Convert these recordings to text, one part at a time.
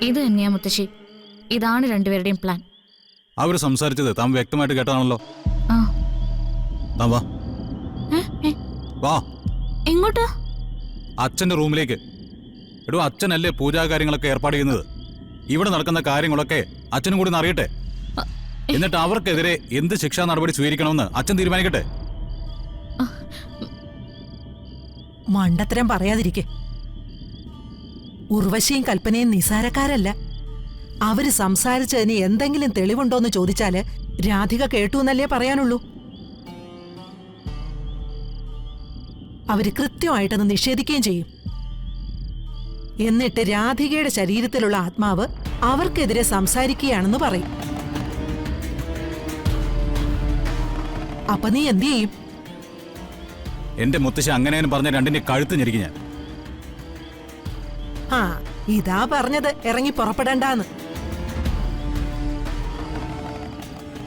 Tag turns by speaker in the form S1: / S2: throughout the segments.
S1: ഇത് തന്നെയാ മുത്തശ്ശി, ഇതാണ് രണ്ടുപേരുടെയും പ്ലാൻ.
S2: അവര് സംസാരിച്ചത് താൻ വ്യക്തമായിട്ട് കേട്ടാണല്ലോ.
S1: ആ.
S2: താൻ വാ. വാ.
S1: എങ്ങോട്ടാ?
S2: അച്ഛന്റെ റൂമിലേക്ക്. എടോ, അച്ഛനല്ലേ പൂജാ കാര്യങ്ങളൊക്കെ ഏർപ്പാട് ചെയ്യുന്നത്. ഇവിടെ നടക്കുന്ന കാര്യങ്ങളൊക്കെ അച്ഛനും കൂടി അറിയട്ടെ. എന്നിട്ട് അവർക്കെതിരെ എന്ത് ശിക്ഷാ നടപടി സ്വീകരിക്കണമെന്ന് അച്ഛൻ തീരുമാനിക്കട്ടെ.
S3: മണ്ടത്തരം പറയാതിരിക്കെ. ഉർവശിയും കൽപ്പനയും നിസാരക്കാരല്ല. അവര് സംസാരിച്ചതിന് എന്തെങ്കിലും തെളിവുണ്ടോന്ന് ചോദിച്ചാല് രാധിക കേട്ടു എന്നല്ലേ പറയാനുള്ളൂ. അവര് കൃത്യമായിട്ടത് നിഷേധിക്കുകയും ചെയ്യും. എന്നിട്ട് രാധികയുടെ ശരീരത്തിലുള്ള ആത്മാവ് അവർക്കെതിരെ സംസാരിക്കുകയാണെന്ന് പറയും. അപ്പൊ നീ എന്തു ചെയ്യും?
S2: എന്റെ മുത്തശ്ശി അങ്ങനെ പറഞ്ഞ രണ്ടിന്റെ കഴുത്ത് ഞെരിക്കും ഞാൻ.
S3: ആ, ഇതാ പറഞ്ഞത് ഇറങ്ങി പുറപ്പെടണ്ടാന്ന്.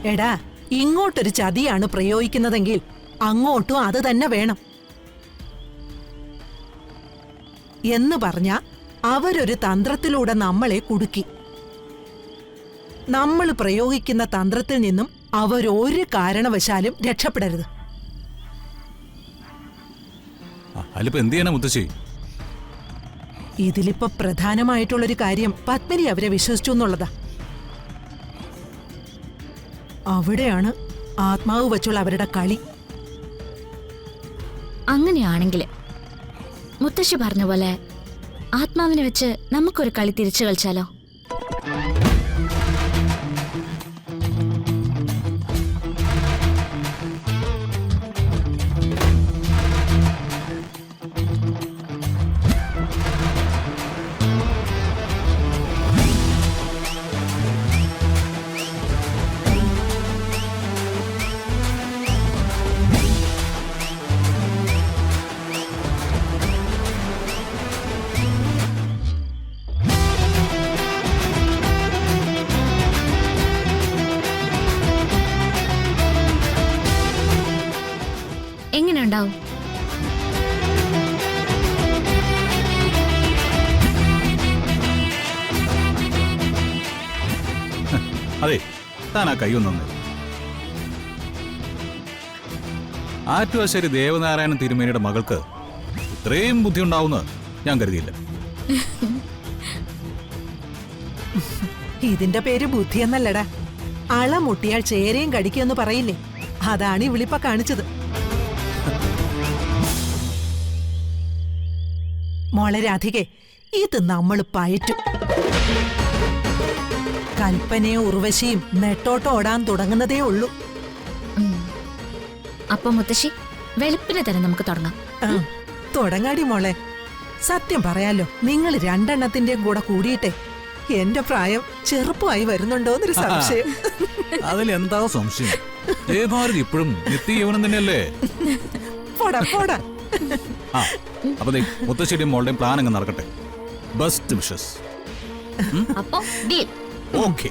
S3: എടാ, ഇങ്ങോട്ടൊരു ചതിയാണ് പ്രയോഗിക്കുന്നതെങ്കിൽ അങ്ങോട്ടും അത് തന്നെ വേണം എന്ന് പറഞ്ഞ അവരൊരു തന്ത്രത്തിലൂടെ നമ്മളെ കുടുക്കി. നമ്മൾ പ്രയോഗിക്കുന്ന തന്ത്രത്തിൽ നിന്നും അവരൊരു കാരണവശാലും രക്ഷപ്പെടരുത്.
S2: അതിലിപ്പോ എന്ത് ചെയ്യാനാ മുത്തശ്ശി?
S3: ഇതിലിപ്പോ പ്രധാനമായിട്ടുള്ളൊരു കാര്യം പത്മിനി അവരെ വിശ്വസിച്ചു എന്നുള്ളതാ. അവിടെയാണ് ആത്മാവ് വെച്ചുള്ള അവരുടെ കളി.
S1: അങ്ങനെയാണെങ്കിൽ മുത്തശ്ശി പറഞ്ഞ പോലെ ആത്മാവിനെ വെച്ച് നമുക്കൊരു കളി തിരിച്ചു കളിച്ചാലോ? എങ്ങനെയുണ്ടാവും?
S2: അതെ, താൻ ആ കൈയൊന്നു. ആറ്റുവാശ്ശേരി ദേവനാരായണൻ തിരുമേനിയുടെ മകൾക്ക് ഇത്രയും ബുദ്ധി ഉണ്ടാവുമെന്ന് ഞാൻ കരുതിയില്ല.
S3: ഇതിന്റെ പേര് ബുദ്ധി എന്നല്ലടാ. അളമുട്ടിയാൽ ചേരയും കടിക്കുമെന്ന് പറയില്ലേ, അതാണ് ഈ വിളിപ്പ കാണിച്ചത്. മോളെ രാധികെ, ഇത് നമ്മൾ പയറ്റും. കൽപ്പനയും ഉർവശിയും നെട്ടോട്ടം ഓടാൻ തുടങ്ങുന്നതേ ഉള്ളൂ.
S1: അപ്പൊ മുത്തശ്ശി, വെളുപ്പിനെ തന്നെ നമുക്ക് തുടങ്ങാം.
S3: തുടങ്ങാടി മോളെ. സത്യം പറയാലോ, നിങ്ങൾ രണ്ടെണ്ണത്തിന്റെയും കൂടെ കൂടിയിട്ടെ എന്റെ പ്രായം ചെറുപ്പമായി വരുന്നുണ്ടോന്നൊരു സംശയം.
S2: അതിലെന്താ സംശയം? ജയഭാരതി ഇപ്പോഴും നിത്യയവനം തന്നെയല്ലേ?
S3: പോടാ പോടാ.
S2: അപ്പൊ മുത്തശ്ശേരിയും മോളുടെയും പ്ലാൻ അങ്ങ് നടക്കട്ടെ. Best wishes.
S1: അപ്പൊ ഡീൽ.
S2: ഓക്കെ.